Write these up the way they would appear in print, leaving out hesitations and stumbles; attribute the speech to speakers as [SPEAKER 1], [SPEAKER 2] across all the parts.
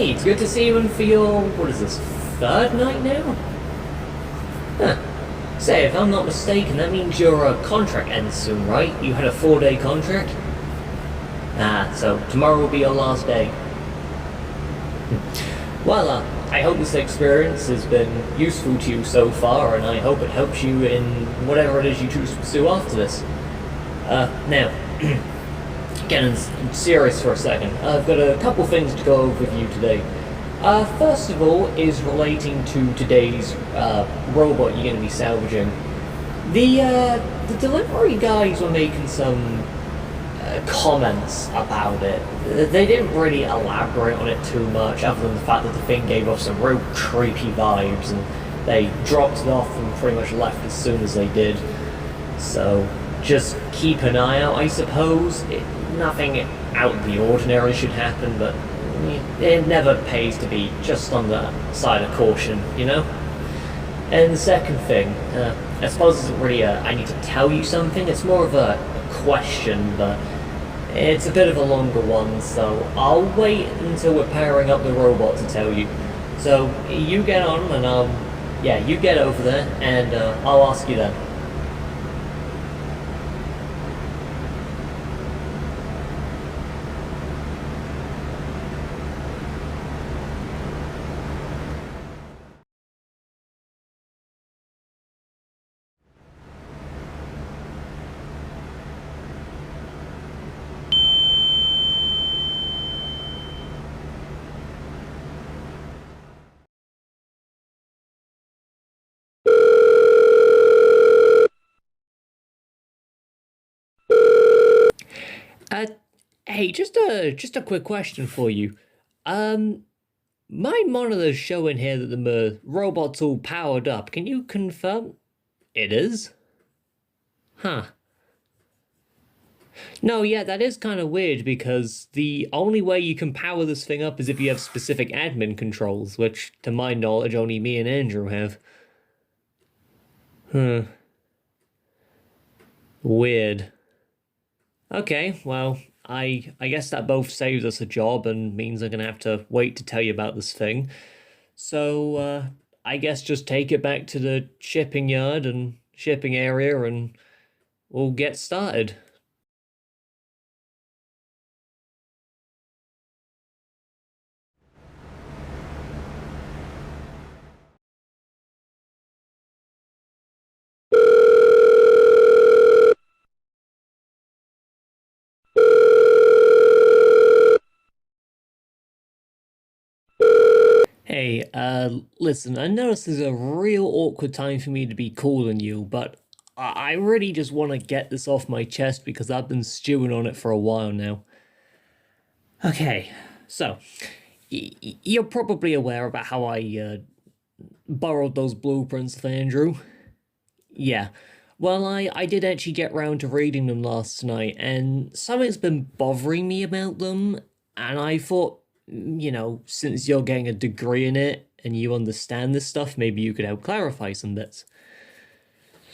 [SPEAKER 1] Hey, it's good to see you in for your, what is this, third night now? Huh. Say, if I'm not mistaken, that means your contract ends soon, right? You had a 4-day contract? Ah, so tomorrow will be your last day. Well, I hope this experience has been useful to you so far, and I hope it helps you in whatever it is you choose to pursue after this. Now, getting serious for a second, I've got a couple things to go over with you today. First of all is relating to today's robot you're going to be salvaging. The delivery guys were making some comments about it. They didn't really elaborate on it too much, other than the fact that the thing gave off some real creepy vibes, and they dropped it off and pretty much left as soon as they did. So just keep an eye out, I suppose. Nothing out of the ordinary should happen, but it never pays to be just on the side of caution, you know? And the second thing, I suppose isn't really I need to tell you something, it's more of a question, but it's a bit of a longer one, so I'll wait until we're powering up the robot to tell you. So you get on, and you get over there, and I'll ask you then. Uh, hey, just a quick question for you. Um, my monitor's showing here that the robot's all powered up. Can you confirm it is? Huh. No, yeah, that is kind of weird because the only way you can power this thing up is if you have specific admin controls, which, to my knowledge, only me and Andrew have. Huh. Weird. Okay, well, I guess that both saves us a job and means I'm gonna have to wait to tell you about this thing. So, I guess just take it back to the shipping yard and shipping area and we'll get started. Hey, listen, I know this is a real awkward time for me to be calling you, but I really just want to get this off my chest because I've been stewing on it for a while now. Okay, so you're probably aware about how I borrowed those blueprints of Andrew. Yeah. Well, I did actually get round to reading them last night, and something's been bothering me about them, and I thought, since you're getting a degree in it and you understand this stuff, maybe you could help clarify some bits.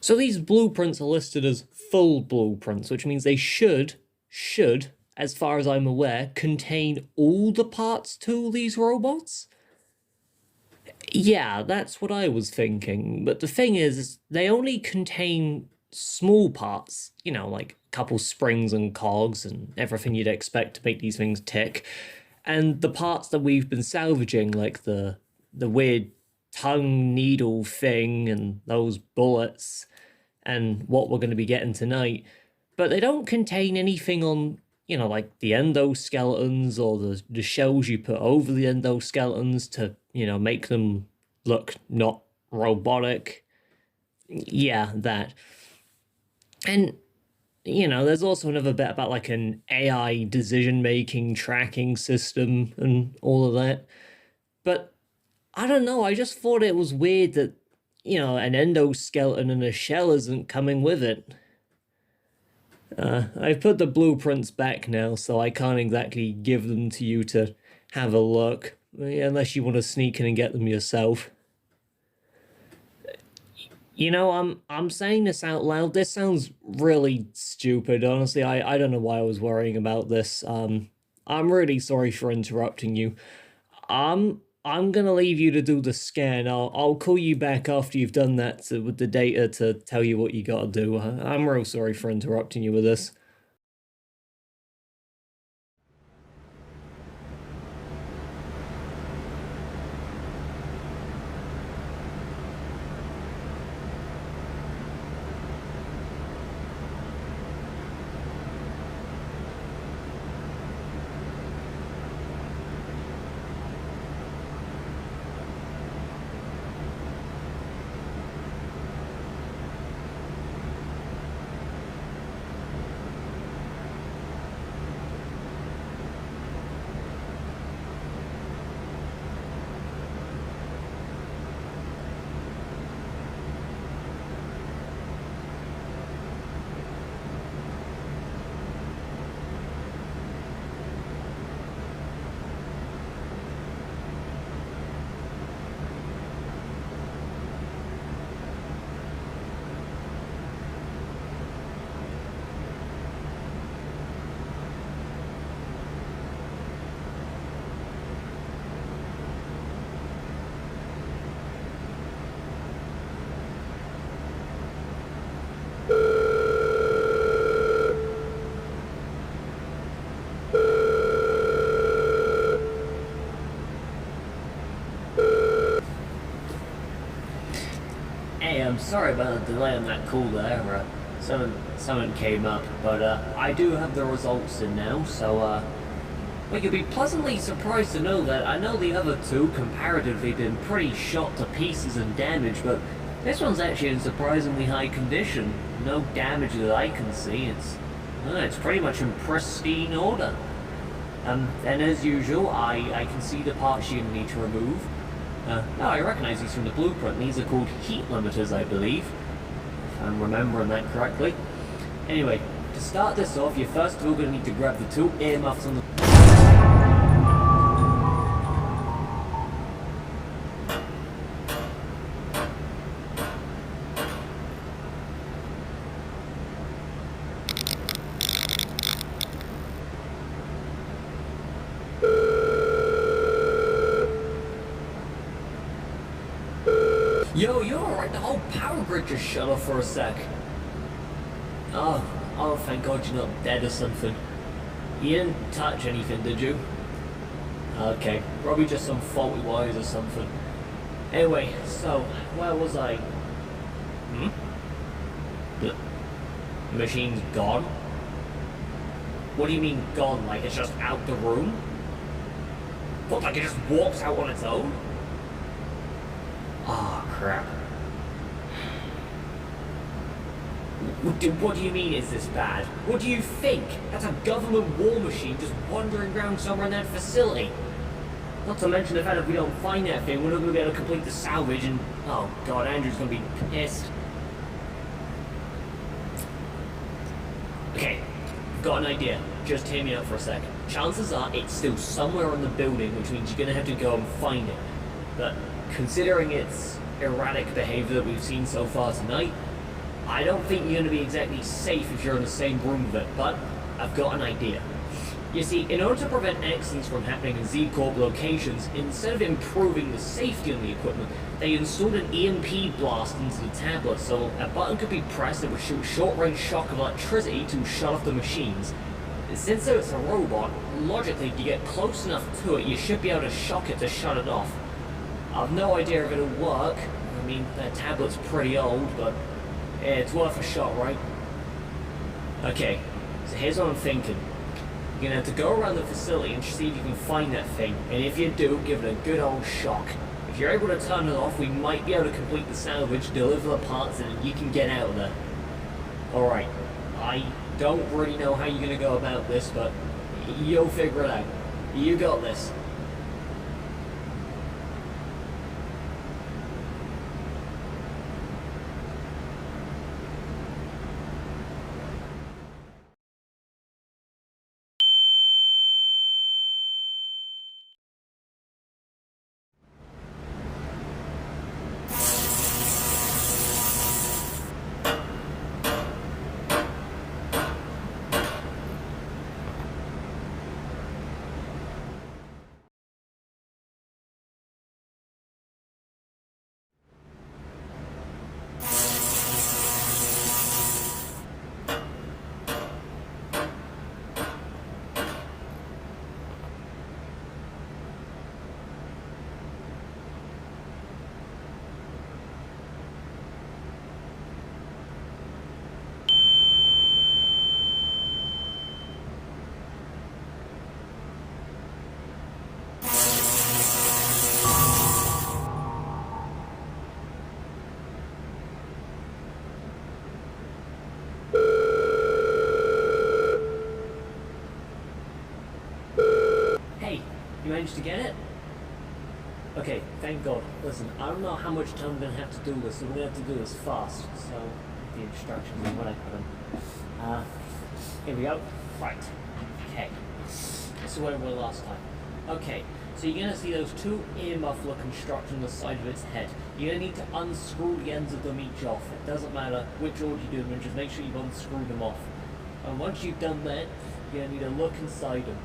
[SPEAKER 1] So these blueprints are listed as full blueprints, which means they should, as far as I'm aware, contain all the parts to these robots. Yeah, that's what I was thinking. But the thing is, they only contain small parts, like a couple springs and cogs and everything you'd expect to make these things tick. And the parts that we've been salvaging, like the weird tongue needle thing and those bullets and what we're going to be getting tonight, but they don't contain anything on, like the endoskeletons or the shells you put over the endoskeletons to, make them look not robotic. Yeah, that. And, there's also another bit about like an AI decision making tracking system and all of that. But I don't know, I just thought it was weird that, an endoskeleton and a shell isn't coming with it. I've put the blueprints back now, so I can't exactly give them to you to have a look, unless you want to sneak in and get them yourself. I'm saying this out loud. This sounds really stupid. Honestly, I don't know why I was worrying about this. I'm really sorry for interrupting you. I'm gonna leave you to do the scan. I'll call you back after you've done that with the data to tell you what you gotta do. I'm real sorry for interrupting you with this. Hey, I'm sorry about the delay on that call there. Someone came up, but I do have the results in now, so well, you'll be pleasantly surprised to know that I know the other two comparatively been pretty shot to pieces and damaged, but this one's actually in surprisingly high condition. No damage that I can see. It's pretty much in pristine order. And as usual, I can see the parts you need to remove. No, I recognize these from the blueprint. These are called heat limiters, I believe, if I'm remembering that correctly. Anyway, to start this off, you're first of all going to need to grab the two earmuffs on the... Yo, you're alright, the whole power grid just shut off for a sec. Oh, thank God you're not dead or something. You didn't touch anything, did you? Okay, probably just some faulty wires or something. Anyway, so, where was I? The machine's gone? What do you mean gone? Like it's just out the room? What, like it just walks out on its own? Ah, oh, crap. What do you mean is this bad? What do you think? That's a government war machine just wandering around somewhere in that facility. Not to mention the fact that if we don't find that thing, we're not going to be able to complete the salvage and... Oh god, Andrew's going to be pissed. Okay, I've got an idea. Just hear me out for a sec. Chances are it's still somewhere in the building, which means you're going to have to go and find it. But considering its erratic behavior that we've seen so far tonight, I don't think you're going to be exactly safe if you're in the same room with it, but I've got an idea. You see, in order to prevent accidents from happening in Z-Corp locations, instead of improving the safety on the equipment, they installed an EMP blast into the tablet, so a button could be pressed that would shoot short-range shock of electricity to shut off the machines. Since it's a robot, logically, if you get close enough to it, you should be able to shock it to shut it off. I've no idea if it'll work. I mean, that tablet's pretty old, but yeah, it's worth a shot, right? Okay, so here's what I'm thinking. You're gonna have to go around the facility and see if you can find that thing, and if you do, give it a good old shock. If you're able to turn it off, we might be able to complete the salvage, deliver the parts, and you can get out of there. Alright, I don't really know how you're gonna go about this, but you'll figure it out. You got this. managed to get it? Okay, thank God. Listen, I don't know how much time I'm gonna have to do this, so we're gonna have to do this fast. So, the instructions and what I put in. Here we go. Right. Okay. This is where we were last time. Okay, so you're gonna see those two ear muffler constructs on the side of its head. You're gonna need to unscrew the ends of them each off. It doesn't matter which order you do them in, just make sure you've unscrewed them off. And once you've done that, you're gonna need to look inside them.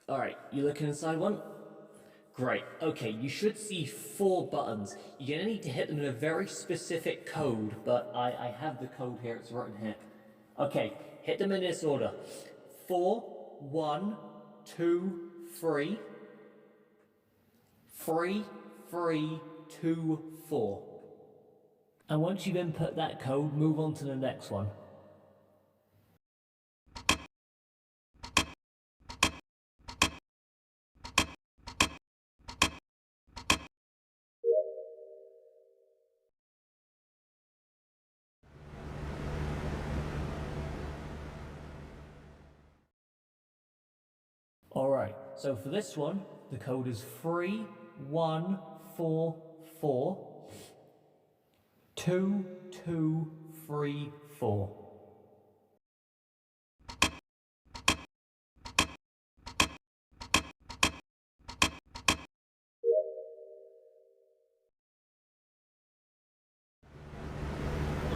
[SPEAKER 1] Alright, you looking inside one? Great. Okay, you should see 4 buttons. You're gonna need to hit them in a very specific code, but I have the code here, it's written here. Okay, hit them in this order. 4, 1, 2, 3. 3, 3, 2, 4. And once you've input that code, move on to the next one. Alright, so for this one, the code is 3144 2234.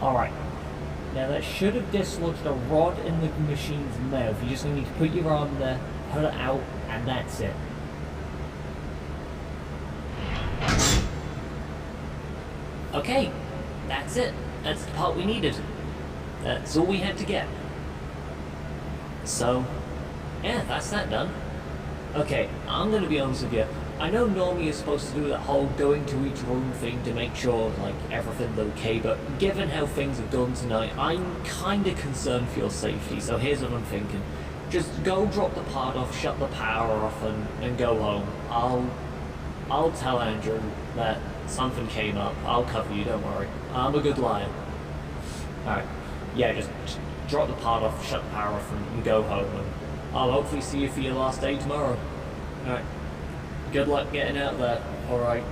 [SPEAKER 1] Alright, now that should have dislodged a rod in the machine's mouth. You just need to put your arm there, pull it out, and that's it. Okay, that's it. That's the part we needed. That's all we had to get. So, yeah, that's that done. Okay, I'm gonna be honest with you. I know normally you're supposed to do that whole going to each room thing to make sure, like, everything's okay, but given how things have gone tonight, I'm kinda concerned for your safety, so here's what I'm thinking. Just go drop the part off, shut the power off, and go home. I'll tell Andrew that something came up. I'll cover you, don't worry. I'm a good liar. Alright, yeah, just drop the part off, shut the power off, and go home, and I'll hopefully see you for your last day tomorrow. Alright. Good luck getting out there. Alright.